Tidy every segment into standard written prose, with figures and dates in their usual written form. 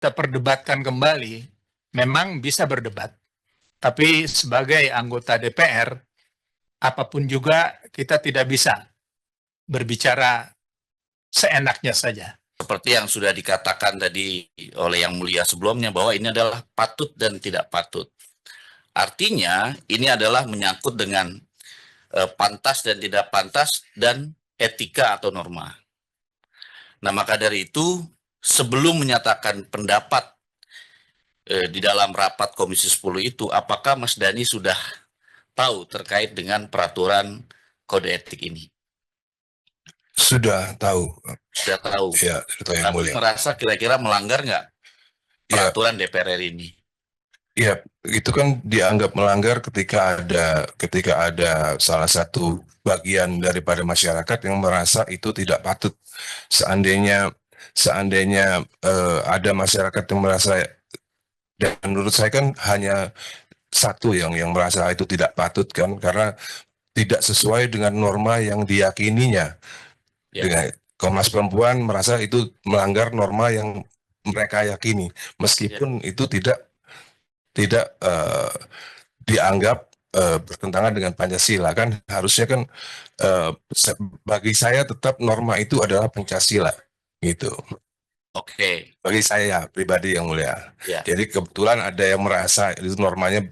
kita perdebatkan kembali, memang bisa berdebat, tapi sebagai anggota DPR, apapun juga kita tidak bisa berbicara seenaknya saja. Seperti yang sudah dikatakan tadi oleh Yang Mulia sebelumnya, bahwa ini adalah patut dan tidak patut. Artinya ini adalah menyangkut dengan pantas dan tidak pantas dan etika atau norma. Nah, maka dari itu sebelum menyatakan pendapat di dalam rapat Komisi 10 itu, apakah Mas Dhani sudah tahu terkait dengan peraturan kode etik ini? Sudah tahu. Sudah tahu. Ya, Yang Tapi Mulia. merasa kira-kira melanggar nggak peraturan DPR RI ini? Ya, itu kan dianggap melanggar ketika ada salah satu bagian daripada masyarakat yang merasa itu tidak patut. Seandainya ada masyarakat yang merasa, dan menurut saya kan hanya satu yang merasa itu tidak patut kan, karena tidak sesuai dengan norma yang diyakininya. Ya. Dengan Komnas Perempuan merasa itu melanggar norma yang mereka yakini, meskipun itu tidak dianggap bertentangan dengan Pancasila. Kan harusnya kan bagi saya tetap norma itu adalah Pancasila gitu. Oke. Bagi saya pribadi, Yang Mulia. Ya. Jadi kebetulan ada yang merasa itu normanya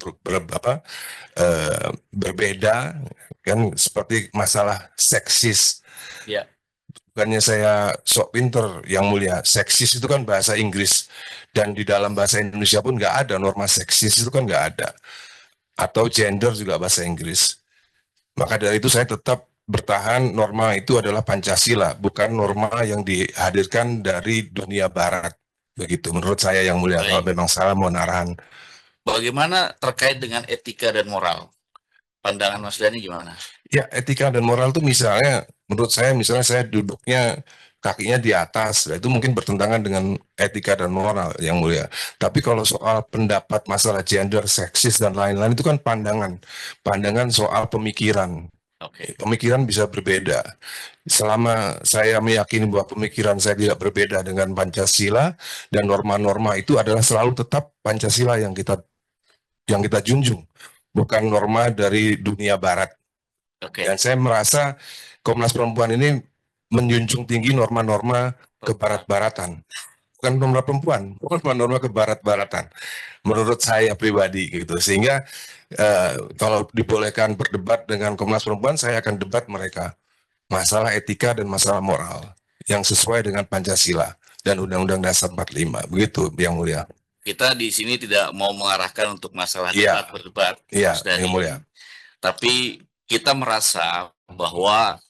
berbeda kan, seperti masalah seksis. Ya. Bukannya saya sok pinter, Yang Mulia, seksis itu kan bahasa Inggris, dan di dalam bahasa Indonesia pun nggak ada norma seksis, itu kan nggak ada. Atau gender juga bahasa Inggris. Maka dari itu saya tetap bertahan norma itu adalah Pancasila, bukan norma yang dihadirkan dari dunia Barat. Begitu menurut saya, Yang Mulia. Baik. Kalau memang salah mau arahan. Bagaimana terkait dengan etika dan moral? Pandangan Mas Dhani gimana? Ya, etika dan moral itu misalnya, menurut saya, misalnya saya duduknya kakinya di atas, itu mungkin bertentangan dengan etika dan moral, Yang Mulia. Tapi kalau soal pendapat masalah gender, seksis, dan lain-lain, itu kan pandangan soal pemikiran. Oke. Pemikiran bisa berbeda. Selama saya meyakini bahwa pemikiran saya tidak berbeda dengan Pancasila, dan norma-norma itu adalah selalu tetap Pancasila yang kita junjung, bukan norma dari dunia Barat. Oke. Dan saya merasa Komnas Perempuan ini menjunjung tinggi norma-norma kebarat-baratan, bukan norma perempuan, norma kebarat-baratan. Menurut saya pribadi gitu. Sehingga kalau dibolehkan berdebat dengan Komnas Perempuan, saya akan debat mereka masalah etika dan masalah moral yang sesuai dengan Pancasila dan Undang-Undang Dasar 45. Begitu, Yang Mulia. Kita di sini tidak mau mengarahkan untuk masalah Iya. berdebat, Iya, Mas Dhani. Yang Mulia. Tapi kita merasa bahwa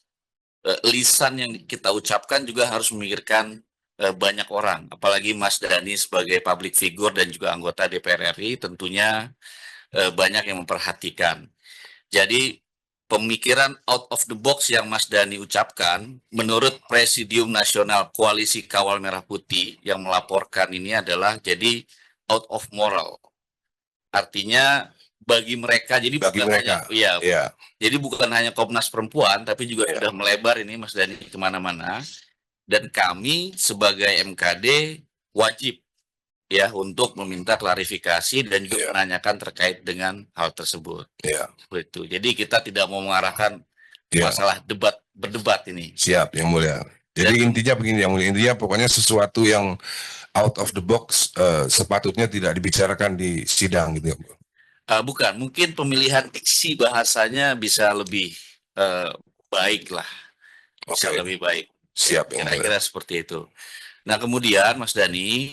lisan yang kita ucapkan juga harus memikirkan banyak orang, apalagi Mas Dhani sebagai public figure dan juga anggota DPR RI tentunya banyak yang memperhatikan. Jadi pemikiran out of the box yang Mas Dhani ucapkan, menurut Presidium Nasional Koalisi Kawal Merah Putih yang melaporkan ini adalah jadi out of moral. Artinya bagi mereka, jadi Bagi bukan mereka. hanya, Iya. jadi bukan hanya Komnas Perempuan, tapi juga Iya. sudah melebar ini Mas Dhani kemana-mana. Dan kami sebagai MKD wajib ya untuk meminta klarifikasi dan juga menanyakan terkait dengan hal tersebut. Iya. Begitu. Jadi kita tidak mau mengarahkan Iya. masalah berdebat ini. Siap, Yang Mulia. Jadi intinya begini, Yang Mulia. Intinya pokoknya sesuatu yang out of the box sepatutnya tidak dibicarakan di sidang gitu. Bukan, mungkin pemilihan diksi bahasanya bisa lebih baik lah. Bisa lebih baik. Siap, Yang Mulia. Kira-kira seperti itu. Nah kemudian Mas Dhani,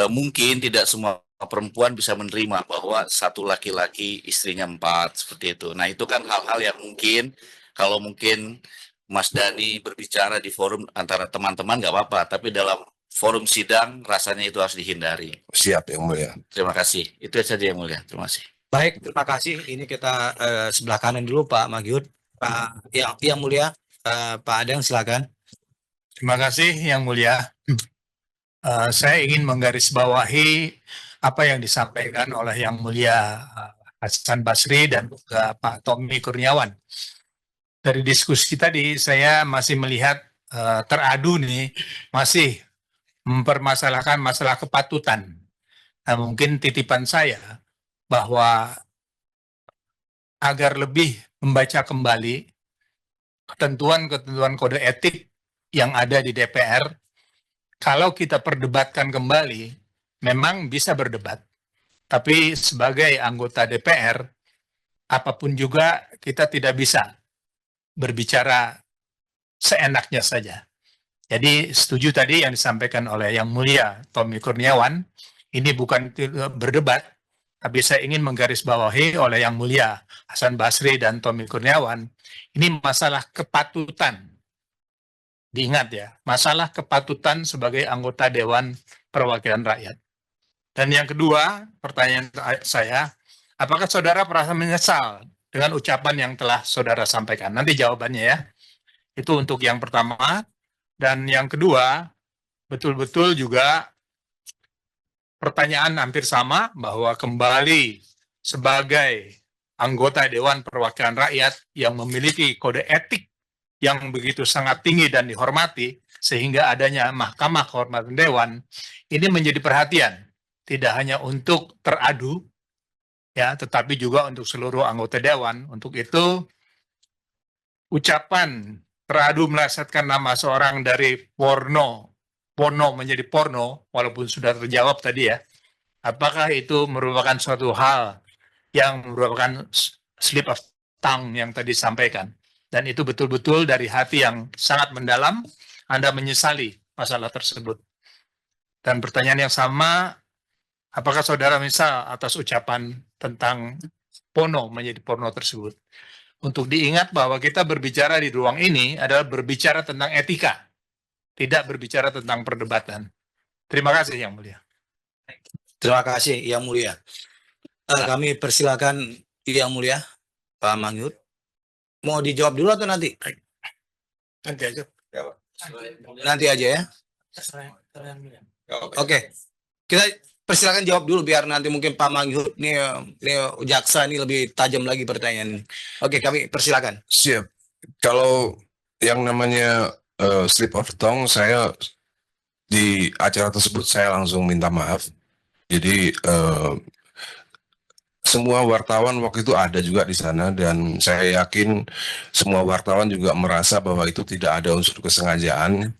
mungkin tidak semua perempuan bisa menerima bahwa satu laki-laki istrinya 4 seperti itu. Nah itu kan hal-hal yang mungkin kalau mungkin Mas Dhani berbicara di forum antara teman-teman nggak apa-apa, tapi dalam forum sidang rasanya itu harus dihindari. Siap, Yang Mulia. Terima kasih. Itu saja Yang Mulia. Terima kasih. Baik, terima kasih. Ini kita sebelah kanan dulu Pak Magyud. Pak Yang Mulia, Pak Adeng silakan. Terima kasih Yang Mulia. Saya ingin menggarisbawahi apa yang disampaikan oleh Yang Mulia Hasan Basri dan juga Pak Tommy Kurniawan. Dari diskusi tadi saya masih melihat teradu nih, masih mempermasalahkan masalah kepatutan. Nah, mungkin titipan saya bahwa agar lebih membaca kembali ketentuan-ketentuan kode etik yang ada di DPR, kalau kita perdebatkan kembali, memang bisa berdebat. Tapi sebagai anggota DPR, apapun juga kita tidak bisa berbicara seenaknya saja. Jadi setuju tadi yang disampaikan oleh Yang Mulia Tommy Kurniawan, ini bukan berdebat, tapi saya ingin menggarisbawahi oleh Yang Mulia Hasan Basri dan Tommy Kurniawan, ini masalah kepatutan. Diingat ya, masalah kepatutan sebagai anggota Dewan Perwakilan Rakyat. Dan yang kedua, pertanyaan saya, apakah saudara merasa menyesal dengan ucapan yang telah saudara sampaikan? Nanti jawabannya ya. Itu untuk yang pertama. Dan yang kedua, betul-betul juga pertanyaan hampir sama, bahwa kembali sebagai anggota Dewan Perwakilan Rakyat yang memiliki kode etik yang begitu sangat tinggi dan dihormati, sehingga adanya Mahkamah Kehormatan Dewan, ini menjadi perhatian, tidak hanya untuk teradu, ya, tetapi juga untuk seluruh anggota Dewan. Untuk itu, ucapan teradu melesetkan nama seorang dari porno menjadi porno, walaupun sudah terjawab tadi ya, apakah itu merupakan suatu hal yang merupakan slip of tongue yang tadi disampaikan, dan itu betul-betul dari hati yang sangat mendalam, Anda menyesali masalah tersebut. Dan pertanyaan yang sama, apakah saudara menyesal atas ucapan tentang porno menjadi porno tersebut? Untuk diingat bahwa kita berbicara di ruang ini adalah berbicara tentang etika, tidak berbicara tentang perdebatan. Terima kasih Yang Mulia. Terima kasih Yang Mulia. Kami persilakan Yang Mulia Pak Mangyud. Mau dijawab dulu atau nanti? Nanti aja. Nanti aja ya. Oke. Kita persilakan jawab dulu biar nanti mungkin Pak Mangyud nih jaksa ini lebih tajam lagi pertanyaan ini. Oke, kami persilakan. Siap. Kalau yang namanya slip of the tongue, saya di acara tersebut saya langsung minta maaf. Jadi semua wartawan waktu itu ada juga di sana, dan saya yakin semua wartawan juga merasa bahwa itu tidak ada unsur kesengajaan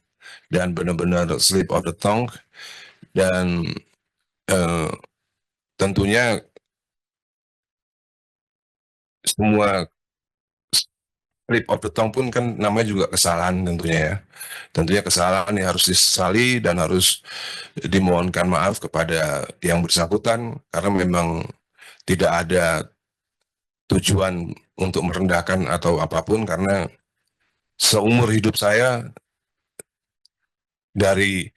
dan benar-benar slip of the tongue. Dan tentunya semua slip of the tongue pun kan namanya juga kesalahan tentunya ya. Tentunya kesalahan yang harus disesali dan harus dimohonkan maaf kepada yang bersangkutan, karena memang tidak ada tujuan untuk merendahkan atau apapun, karena seumur hidup saya dari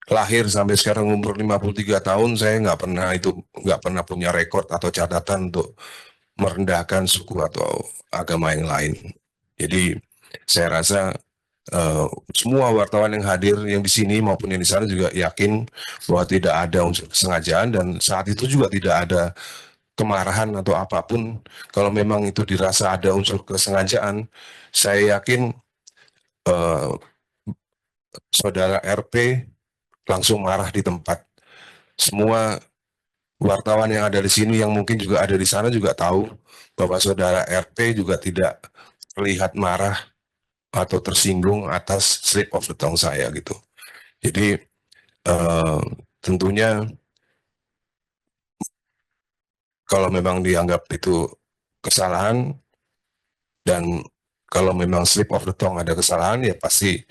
lahir sampai sekarang umur 53 tahun, saya nggak pernah punya rekor atau catatan untuk merendahkan suku atau agama yang lain. Jadi saya rasa semua wartawan yang hadir yang di sini maupun yang di sana juga yakin bahwa tidak ada unsur kesengajaan, dan saat itu juga tidak ada kemarahan atau apapun. Kalau memang itu dirasa ada unsur kesengajaan, saya yakin saudara RP langsung marah di tempat. Semua wartawan yang ada di sini yang mungkin juga ada di sana juga tahu bahwa saudara RP juga tidak terlihat marah atau tersinggung atas slip of the tongue saya gitu. Jadi tentunya kalau memang dianggap itu kesalahan, dan kalau memang slip of the tongue ada kesalahan, ya pasti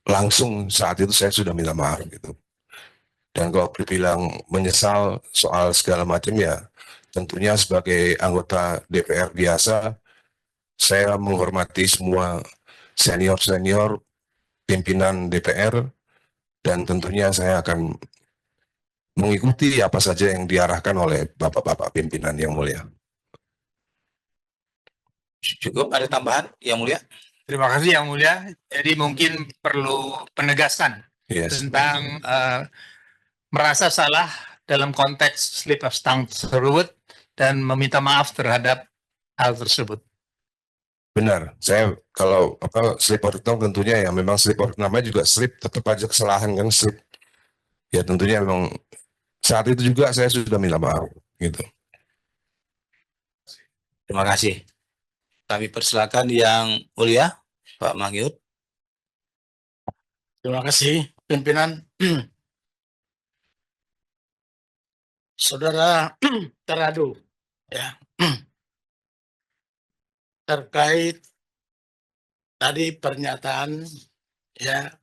langsung saat itu saya sudah minta maaf gitu. Dan kalau dibilang menyesal soal segala macam, ya tentunya sebagai anggota DPR biasa, saya menghormati semua senior-senior pimpinan DPR, dan tentunya saya akan mengikuti apa saja yang diarahkan oleh bapak-bapak pimpinan yang mulia. Cukup, ada tambahan Yang Mulia? Terima kasih Yang Mulia. Jadi mungkin perlu penegasan tentang merasa salah dalam konteks slip of tongue tersebut dan meminta maaf terhadap hal tersebut. Benar, saya kalau slip original tentunya ya memang slip original namanya juga slip, tetap aja kesalahan kan slip. Ya tentunya memang saat itu juga saya sudah minta maaf gitu. Terima kasih. Kami persilakan Yang Mulia Pak Mangyud. Terima kasih pimpinan. Saudara Teradu, ya, terkait tadi pernyataan, ya,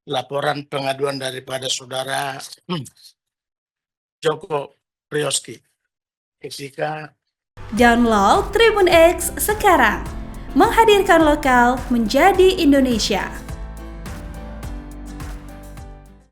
laporan pengaduan daripada saudara Joko Priyoski ketika Download Tribun X sekarang, menghadirkan lokal menjadi Indonesia.